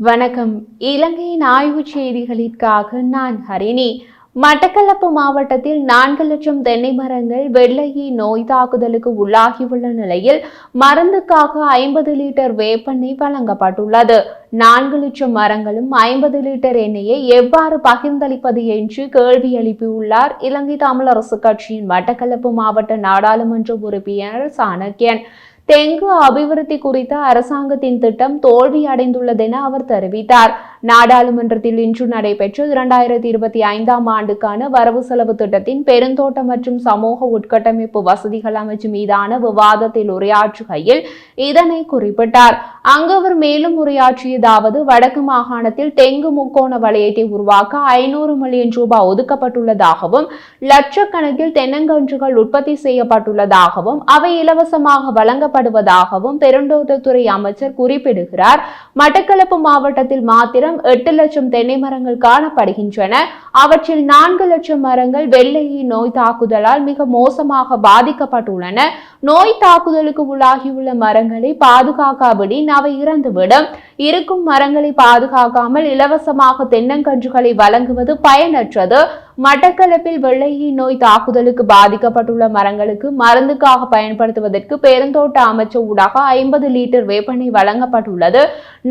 வணக்கம். இலங்கையின் ஆய்வுச் செய்திகளுக்காக நான் ஹரிணி. மட்டக்களப்பு மாவட்டத்தில் 4 லட்சம் தென்னை மரங்கள் வெள்ளை நோய் தாக்குதலுக்கு உள்ளாகியுள்ள நிலையில் மருந்துக்காக 50 லிட்டர் வேப்பெண்ணெய் வழங்கப்பட்டுள்ளது. 4 லட்சம் மரங்களும் 50 லிட்டர் எண்ணெயை எவ்வாறு பகிர்ந்தளிப்பது என்று கேள்வி எழுப்பியுள்ளார் இலங்கை தமிழரசு கட்சியின் மட்டக்களப்பு மாவட்ட நாடாளுமன்ற உறுப்பினர் சாணக்கியன். தெங்கு அபிவிருத்தி குறித்த அரசாங்கத்தின் திட்டம் தோல்வி அடைந்துள்ளதென அவர் தெரிவித்தார். நாடாளுமன்றத்தில் இன்று நடைபெற்ற 2025ஆம் ஆண்டுக்கான வரவு செலவு திட்டத்தின் பெருந்தோட்ட மற்றும் சமூக உட்கட்டமைப்பு வசதிகள் அமைச்சு மீதான விவாதத்தில் உரையாற்றுகையில் இதனை குறிப்பிட்டார். அங்கு அவர் மேலும் உரையாற்றியதாவது, வடக்கு மாகாணத்தில் தெங்கு முக்கோண வலயத்தை உருவாக்க 500 மில்லியன் ரூபாய் ஒதுக்கப்பட்டுள்ளதாகவும் லட்சக்கணக்கில் தென்னங்கன்றுகள் உற்பத்தி செய்யப்பட்டுள்ளதாகவும் அவை இலவசமாக வழங்கப்படுவதாகவும் பெருந்தோட்டத்துறை அமைச்சர் குறிப்பிடுகிறார். மட்டக்களப்பு மாவட்டத்தில் மாத்திரம் 8 லட்சம் தென்னை மரங்கள் காணப்படுகின்றன. அவற்றில் 4 லட்சம் மரங்கள் வெள்ளை நோய் தாக்குதலால் மிக மோசமாக பாதிக்கப்பட்டுள்ளன. நோய் தாக்குதலுக்கு உள்ளாகியுள்ள மரங்களை பாதுகாக்காவிடின் அவை இறந்துவிடும். இருக்கும் மரங்களை பாதுகாக்காமல் இலவசமாக தென்னங்கன்றுகளை வழங்குவது பயனற்றது. மட்டக்களப்பில் வெள்ளை நோய் தாக்குதலுக்கு பாதிக்கப்பட்டுள்ள மரங்களுக்கு மருந்துக்காக பயன்படுத்துவதற்கு பெருந்தோட்ட அமைச்சர் ஊடாக 50 லிட்டர் வேப்பெண்ணெய் வழங்கப்பட்டுள்ளது.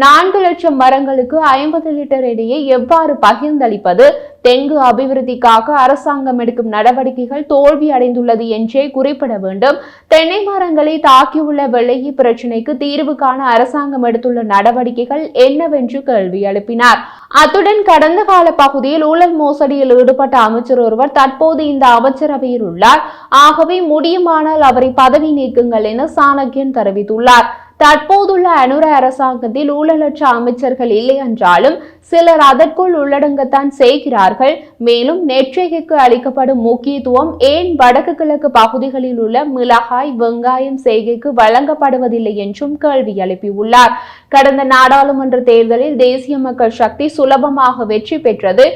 4 லட்சம் மரங்களுக்கு 50 லிட்டர் எண்ணெயை எவ்வாறு பகிர்ந்தளிப்பது? தெங்கு அபிவிருத்திக்காக அரசாங்கம் எடுக்கும் நடவடிக்கைகள் தோல்வி அடைந்துள்ளது என்றே குறிப்பிட வேண்டும். தென்னை மரங்களை தாக்கியுள்ள வெள்ளை பிரச்சினைக்கு தீர்வு காண அரசாங்கம் எடுத்துள்ள நடவடிக்கைகள் என்னவென்று கேள்வி எழுப்பினார். அத்துடன் கடந்த கால பகுதியில் ஊழல் மோசடியில் ஈடுபட்ட அமைச்சர் ஒருவர் தற்போது இந்த அமைச்சரவையில் உள்ளார். ஆகவே முடியுமானால் அவரை பதவி நீக்குங்கள் என சாணக்கியன் தெரிவித்துள்ளார். தற்போதுள்ள அனுர அரசாங்கத்தில் ஊழலற்ற அமைச்சர்கள் இல்லை என்றாலும் சிலர் அதற்குள் உள்ளடங்கத்தான் செய்கிறார்கள். மேலும் நெற்றைக்கு அளிக்கப்படும் முக்கியத்துவம் ஏன் வடக்கு கிழக்கு பகுதிகளில் உள்ள மிளகாய் வெங்காயம் செய்கைக்கு வழங்கப்படுவதில்லை என்றும் கேள்வி எழுப்பியுள்ளார். கடந்த நாடாளுமன்ற தேர்தலில் தேசிய மக்கள் சக்தி சுலபமாக வெற்றி பெற்றது.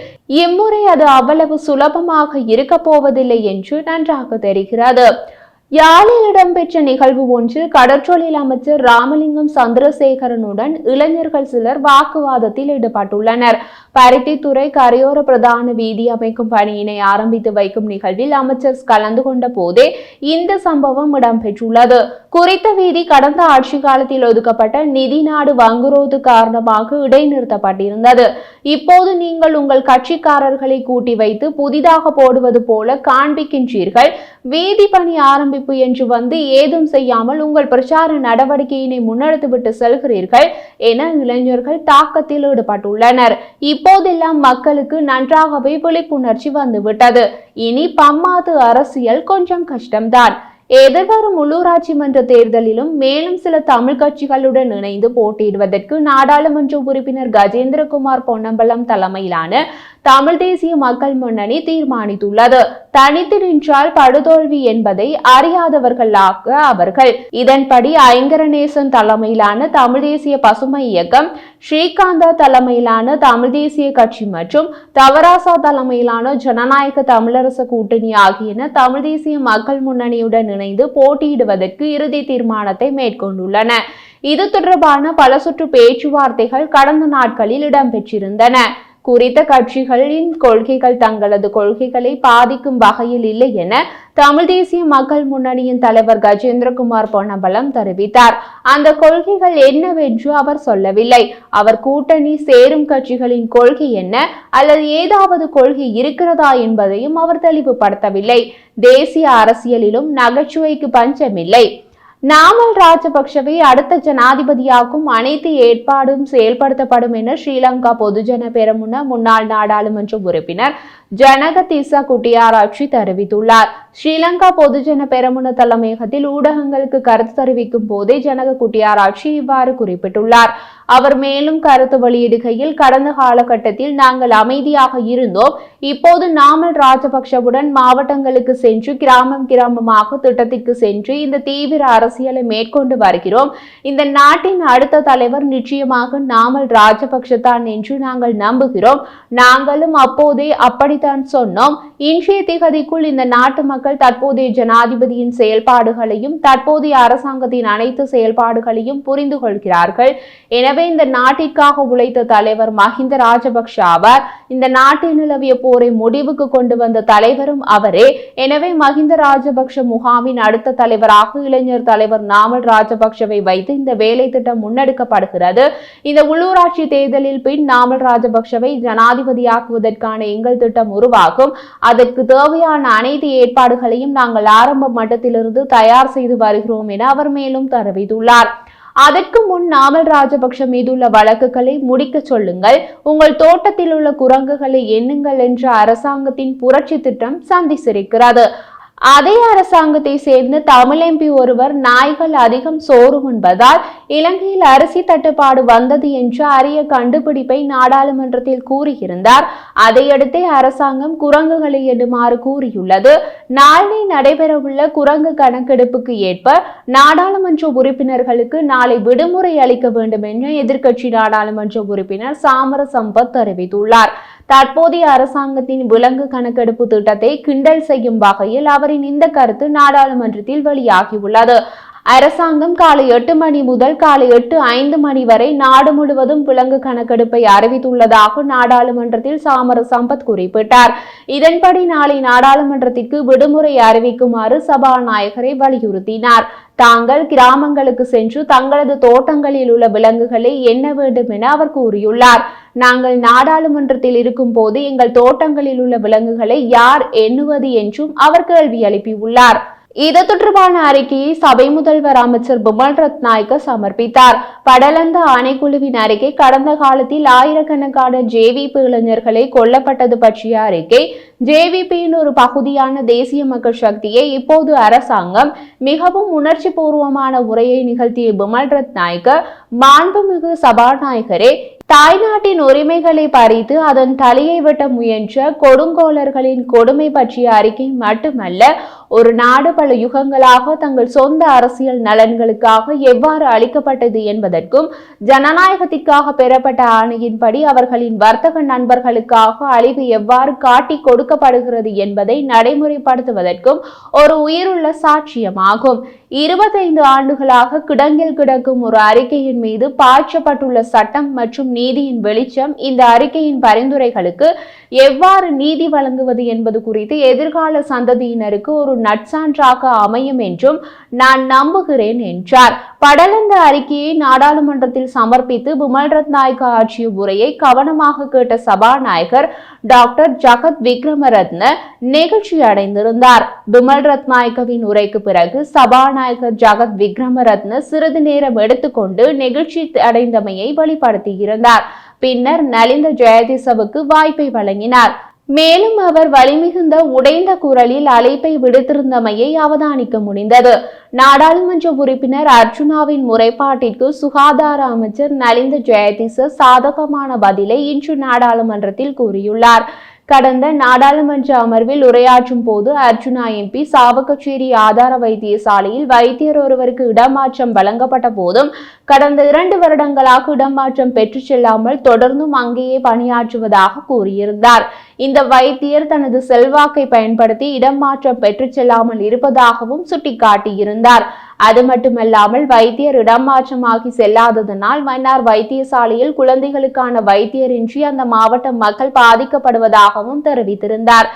இம்முறை அது அவ்வளவு சுலபமாக இருக்க போவதில்லை என்று நன்றாக தெரிகிறது. யாழில் இடம்பெற்ற நிகழ்வு ஒன்றில் கடற்றொழில் அமைச்சர் ராமலிங்கம் சந்திரசேகரனுடன் இளைஞர்கள் சிலர் வாக்குவாதத்தில் ஈடுபட்டுள்ளனர். பருத்தித்துறை கரையோர பிரதான வீதி அமைக்கும் பணியினை ஆரம்பித்து வைக்கும் நிகழ்வில் அமைச்சர் கலந்து கொண்ட போதே இந்த சம்பவம் இடம்பெற்றுள்ளது. குறித்த வீதி கடந்த ஆட்சி காலத்தில் ஒதுக்கப்பட்ட நிதி நாடு வங்குரோத்து காரணமாக இடைநிறுத்தப்பட்டிருந்தது. இப்போது நீங்கள் உங்கள் கட்சிக்காரர்களை கூட்டி வைத்து புதிதாக போடுவது போல காண்பிக்கின்றீர்கள். வீதி பணி ஆரம்பிப்பு என்று வந்து ஏதும் செய்யாமல் உங்கள் பிரச்சார நடவடிக்கையினை முன்னெடுத்துவிட்டு செல்கிறீர்கள் என இளைஞர்கள் தாக்கத்தில் ஈடுபட்டுள்ளனர். இப்போதெல்லாம் மக்களுக்கு நன்றாகவே விழிப்புணர்ச்சி வந்துவிட்டது. இனி பம்மாது அரசியல் கொஞ்சம் கஷ்டம்தான். எதிர்வரும் உள்ளூராட்சி மன்ற தேர்தலிலும் மேலும் சில தமிழ் கட்சிகளுடன் இணைந்து போட்டியிடுவதற்கு நாடாளுமன்ற உறுப்பினர் கஜேந்திரகுமார் பொன்னம்பலம் தலைமையிலான தமிழ் தேசிய மக்கள் முன்னணி தீர்மானித்துள்ளது. தனித்து நின்றால் படுதோல்வி என்பதை அறியாதவர்களாக அவர்கள். இதன்படி ஐங்கரநேசன் தலைமையிலான தமிழ் தேசிய பசுமை இயக்கம், ஸ்ரீகாந்தா தலைமையிலான தமிழ் தேசிய கட்சி மற்றும் தவராசா தலைமையிலான ஜனநாயக தமிழரசு கூட்டணி ஆகியன தமிழ் தேசிய மக்கள் முன்னணியுடன் இணைந்து போட்டியிடுவதற்கு இறுதி தீர்மானத்தை மேற்கொண்டுள்ளன. இது தொடர்பான பல சுற்று பேச்சுவார்த்தைகள் கடந்த நாட்களில் இடம்பெற்றிருந்தன. குறித்த கட்சிகளின் கொள்கைகள் தங்களது கொள்கைகளை பாதிக்கும் வகையில் இல்லை என தமிழ் தேசிய மக்கள் முன்னணியின் தலைவர் கஜேந்திரகுமார் பொன்னம்பலம் தெரிவித்தார். அந்த கொள்கைகள் என்னவென்று அவர் சொல்லவில்லை. அவர் கூட்டணி சேரும் கட்சிகளின் கொள்கை என்ன அல்லது ஏதாவது கொள்கை இருக்கிறதா என்பதையும் அவர் தெளிவுபடுத்தவில்லை. தேசிய அரசியலிலும் நகைச்சுவைக்கு பஞ்சமில்லை. நாமல் ராஜபக்ஷவை அடுத்த ஜனாதிபதியாக்கும் அனைத்து ஏற்பாடும் செயல்படுத்தப்படும் என ஸ்ரீலங்கா பொதுஜன பெரமுன முன்னாள் நாடாளுமன்ற உறுப்பினர் ஜனக திசா குட்டியாராட்சி தெரிவித்துள்ளார். ஸ்ரீலங்கா பொதுஜன பெரமுன தலைமையகத்தில் ஊடகங்களுக்கு கருத்து தெரிவிக்கும் போதே ஜனக குட்டியாராட்சி இவ்வாறு குறிப்பிட்டுள்ளார். அவர் மேலும் கருத்து வெளியிடுகையில், கடந்த காலகட்டத்தில் நாங்கள் அமைதியாக இருந்தோம். இப்போது நாமல் ராஜபக்ஷவுடன் மாவட்டங்களுக்கு சென்று கிராமமாக திட்டத்திற்கு சென்று இந்த தீவிர அரசியலை மேற்கொண்டு வருகிறோம். இந்த நாட்டின் அடுத்த தலைவர் நிச்சயமாக நாமல் ராஜபக்ஷ தான் என்று நாங்கள் நம்புகிறோம். நாங்களும் அப்போதே அப்படி அப்படித்தான் சொன்னோம். இன்றைய திகதிக்குள் இந்த நாட்டு மக்கள் தற்போதைய ஜனாதிபதியின் செயல்பாடுகளையும் தற்போதைய அரசாங்கத்தின் அனைத்து செயல்பாடுகளையும் புரிந்து கொள்கிறார்கள். எனவே இந்த நாட்டிற்காக உழைத்த தலைவர் மஹிந்த ராஜபக்ஷ ஆவார். இந்த நாட்டில் நிலவிய போரை முடிவுக்கு கொண்டு வந்த தலைவரும் அவரே. எனவே மஹிந்த ராஜபக்ஷ முகாமின் அடுத்த தலைவராக இளைஞர் தலைவர் நாமல் ராஜபக்ஷவை வைத்து இந்த வேலை திட்டம் முன்னெடுக்கப்படுகிறது. இந்த உள்ளூராட்சி தேர்தலில் பின் நாமல் ராஜபக்ஷவை ஜனாதிபதியாக்குவதற்கான எங்கள் திட்டம் உருவாகும். அதற்கு தேவையான அனைத்து ஏற்பாடுகளையும் நாங்கள் ஆரம்ப மட்டத்திலிருந்து தயார் செய்து வருகிறோம் என அவர் மேலும் தெரிவித்துள்ளார். அதற்கு முன் நாமல் ராஜபக்ஷ மீதுள்ள வழக்குகளை முடிக்க சொல்லுங்கள், உங்கள் தோட்டத்தில் உள்ள குரங்குகளை எண்ணுங்கள் என்ற அரசாங்கத்தின் புரட்சி திட்டம் சந்தித்திருக்கிறது. அதே அரசாங்கத்தை சேர்ந்த தமிழ் எம்பி ஒருவர் நாய்கள் அதிகம் சோறு உண்பதால் இலங்கையில் அரிசி தட்டுப்பாடு வந்தது என்ற அரிய கண்டுபிடிப்பை நாடாளுமன்றத்தில் கூறியிருந்தார். அதையடுத்தே அரசாங்கம் குரங்குகளை எண்ணுமாறு கூறியுள்ளது. நாளை நடைபெறவுள்ள குரங்கு கணக்கெடுப்புக்கு ஏற்ப நாடாளுமன்ற உறுப்பினர்களுக்கு நாளை விடுமுறை அளிக்க வேண்டும் என எதிர்க்கட்சி நாடாளுமன்ற உறுப்பினர் சாமர சம்பத் தெரிவித்துள்ளார். தற்போதைய அரசாங்கத்தின் விலங்கு கணக்கெடுப்பு திட்டத்தை கிண்டல் செய்யும் வகையில் அவரின் இந்த கருத்து நாடாளுமன்றத்தில் வெளியாகியுள்ளது. அரசாங்கம் காலை 8 மணி முதல் காலை 8:05 மணி வரை நாடு முழுவதும் விலங்கு கணக்கெடுப்பை அறிவித்துள்ளதாக நாடாளுமன்றத்தில் சாமர சம்பத் குறிப்பிட்டார். இதன்படி நாளை நாடாளுமன்றத்திற்கு விடுமுறை அறிவிக்குமாறு சபாநாயகரை வலியுறுத்தினார். தாங்கள் கிராமங்களுக்கு சென்று தங்களது தோட்டங்களில் உள்ள விலங்குகளை எண்ண வேண்டும் என அவர் கூறியுள்ளார். நாங்கள் நாடாளுமன்றத்தில் இருக்கும் போது எங்கள் தோட்டங்களில் உள்ள விலங்குகளை யார் எண்ணுவது என்றும் அவர் கேள்வி எழுப்பியுள்ளார். இது தொடர்பான அறிக்கையை சபை முதல்வர் அமைச்சர் பிமல் ரத்நாயக்க சமர்ப்பித்தார். படலந்த ஆணைக்குழுவின் அறிக்கை கடந்த காலத்தில் ஆயிரக்கணக்கான ஜேவிபி இளைஞர்களை கொல்லப்பட்டது பற்றிய அறிக்கை. ஜேவிபியின் ஒரு பகுதியான தேசிய மக்கள் சக்தியை இப்போது அரசாங்கம் மிகவும் உணர்ச்சி பூர்வமான உரையை நிகழ்த்திய பிமல் ரத்நாயக்க, மாண்புமிகு சபாநாயகரே, தாய்நாட்டின் உரிமைகளை பறித்து அதன் தலையை வெட்ட முயன்ற கொடுங்கோலர்களின் கொடுமை பற்றிய அறிக்கை மட்டுமல்ல, ஒரு நாடு பல யுகங்களாக தங்கள் சொந்த அரசியல் நலன்களுக்காக எவ்வாறு அளிக்கப்பட்டது என்பதற்கும் ஜனநாயகத்திற்காக பெறப்பட்ட ஆணையின்படி அவர்களின் வர்த்தக நண்பர்களுக்காக அழிவு எவ்வாறு காட்டி கொடுக்கப்படுகிறது என்பதை நடைமுறைப்படுத்துவதற்கும் ஒரு உயிருள்ள சாட்சியமாகும். 25 ஆண்டுகளாக கிடங்கில் கிடக்கும் ஒரு அறிக்கையின் மீது பாய்ச்சப்பட்டுள்ள சட்டம் மற்றும் நீதியின் வெளிச்சம் இந்த அறிக்கையின் பரிந்துரைகளுக்கு எவ்வாறு நீதி வழங்குவது என்பது குறித்து எதிர்கால சந்ததியினருக்கு ஒரு நற்சான்றாக அமையும் என்றும் நான் நம்புகிறேன் என்றார். படலந்த அறிக்கையை நாடாளுமன்றத்தில் சமர்ப்பித்து பிமல் ரத்நாயக்க ஆற்றிய உரையை கவனமாக கேட்ட சபாநாயகர் டாக்டர் ஜகத் விக்ரமரத்ன நெகிழ்ச்சி அடைந்திருந்தார். பிமல் ரத்நாயக்கவின் உரைக்கு பிறகு சபாநாயகர் ஜகத் விக்ரமரத்ன சிறிது நேரம் எடுத்துக்கொண்டு நெகிழ்ச்சி அடைந்தமையை வெளிப்படுத்தியிருந்தார். பின்னர் நலிந்த ஜெயதிசவுக்கு வாய்ப்பை வழங்கினார். மேலும் அவர் வலிமிகுந்த உடைந்த குரலில் அழைப்பை விடுத்திருந்தமையை அவதானிக்க முடிந்தது. நாடாளுமன்ற உறுப்பினர் அர்ஜுனாவின் முறைப்பாட்டிற்கு சுகாதார அமைச்சர் நலிந்த ஜெயதிச சாதகமான பதிலை இன்று நாடாளுமன்றத்தில் கூறியுள்ளார். கடந்த நாடாளுமன்ற அமர்வில் உரையாற்றும் போது அர்ஜுனா எம்பி சாவகச்சேரி ஆதார வைத்தியசாலையில் வைத்தியர் ஒருவருக்கு இடமாற்றம் வழங்கப்பட்ட போதும் கடந்த 2 வருடங்களாக இடமாற்றம் பெற்று செல்லாமல் தொடர்ந்தும் அங்கேயே பணியாற்றுவதாக கூறியிருந்தார். இந்த வைத்தியர் தனது செல்வாக்கை பயன்படுத்தி இடமாற்றம் பெற்று செல்லாமல் இருப்பதாகவும் சுட்டிக்காட்டியிருந்தார். அது மட்டுமல்லாமல் வைத்தியர் இடமாற்றமாகி செல்லாததனால் மன்னார் வைத்தியசாலையில் குழந்தைகளுக்கான வைத்தியரின்றி அந்த மாவட்ட மக்கள் பாதிக்கப்படுவதாகவும் தெரிவித்திருந்தார்.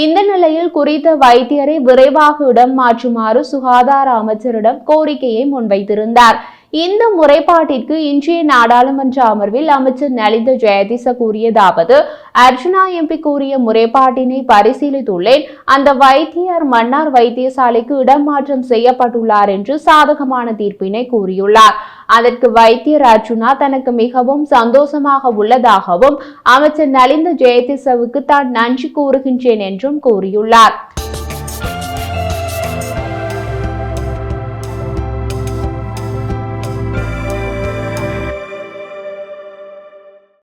இந்த நிலையில் குறித்த வைத்தியரை விரைவாக இடம் மாற்றுமாறு சுகாதார அமைச்சரிடம் கோரிக்கையை முன்வைத்திருந்தார். இந்த முறைப்பாட்டிற்கு இன்றைய நாடாளுமன்ற அமர்வில் அமைச்சர் நலிந்த ஜெயதிச கூறியதாவது, அர்ஜுனா எம்பி கூறிய முறைப்பாட்டினை பரிசீலித்துள்ளேன். அந்த வைத்தியர் மன்னார் வைத்தியசாலைக்கு இடமாற்றம் செய்யப்பட்டுள்ளார் என்று சாதகமான தீர்ப்பினை கூறியுள்ளார். அதற்கு வைத்தியர் அர்ஜுனா தனக்கு மிகவும் சந்தோஷமாக உள்ளதாகவும் அமைச்சர் நலிந்த ஜெயதிசவுக்கு தான் நன்றி கூறுகின்றேன் என்றும் கூறியுள்ளார்.